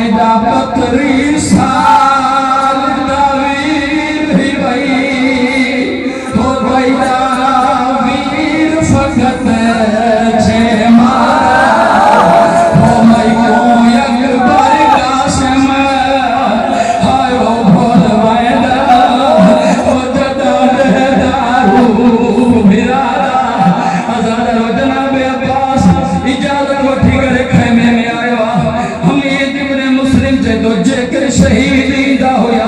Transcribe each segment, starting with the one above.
मायदा बकरी साल दावीर भी भाई हो बैदा वीर फकत छे मारा हो मई को अकबर कासिम हायो भोल वायदा हो जदा दारू बिरादा अज़ाद जनाब अब्बास इजाजत वठी करे खैमे में आयो हमीद इब्न मुस्लिम जे तो जेकर शहीद ईंदा होया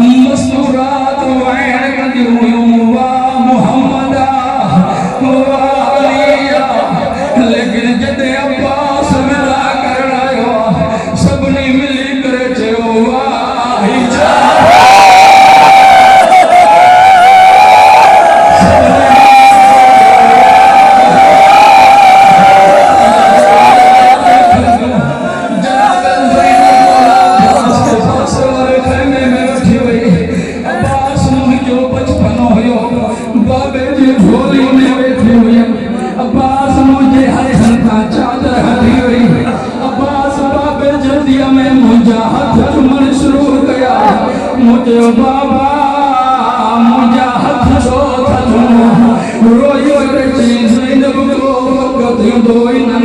मस्तूरात वैन कंदी हुयूं वाह मुहम्मदा वाह अलिया लेकिन जदे अब्बास विदा करण आयो सबनी मिली करे चयो वाह इजाजत मुझे बाबा मुझे हाथ छो था रोयो रे चीज नहीं दबो कदियों दोई ना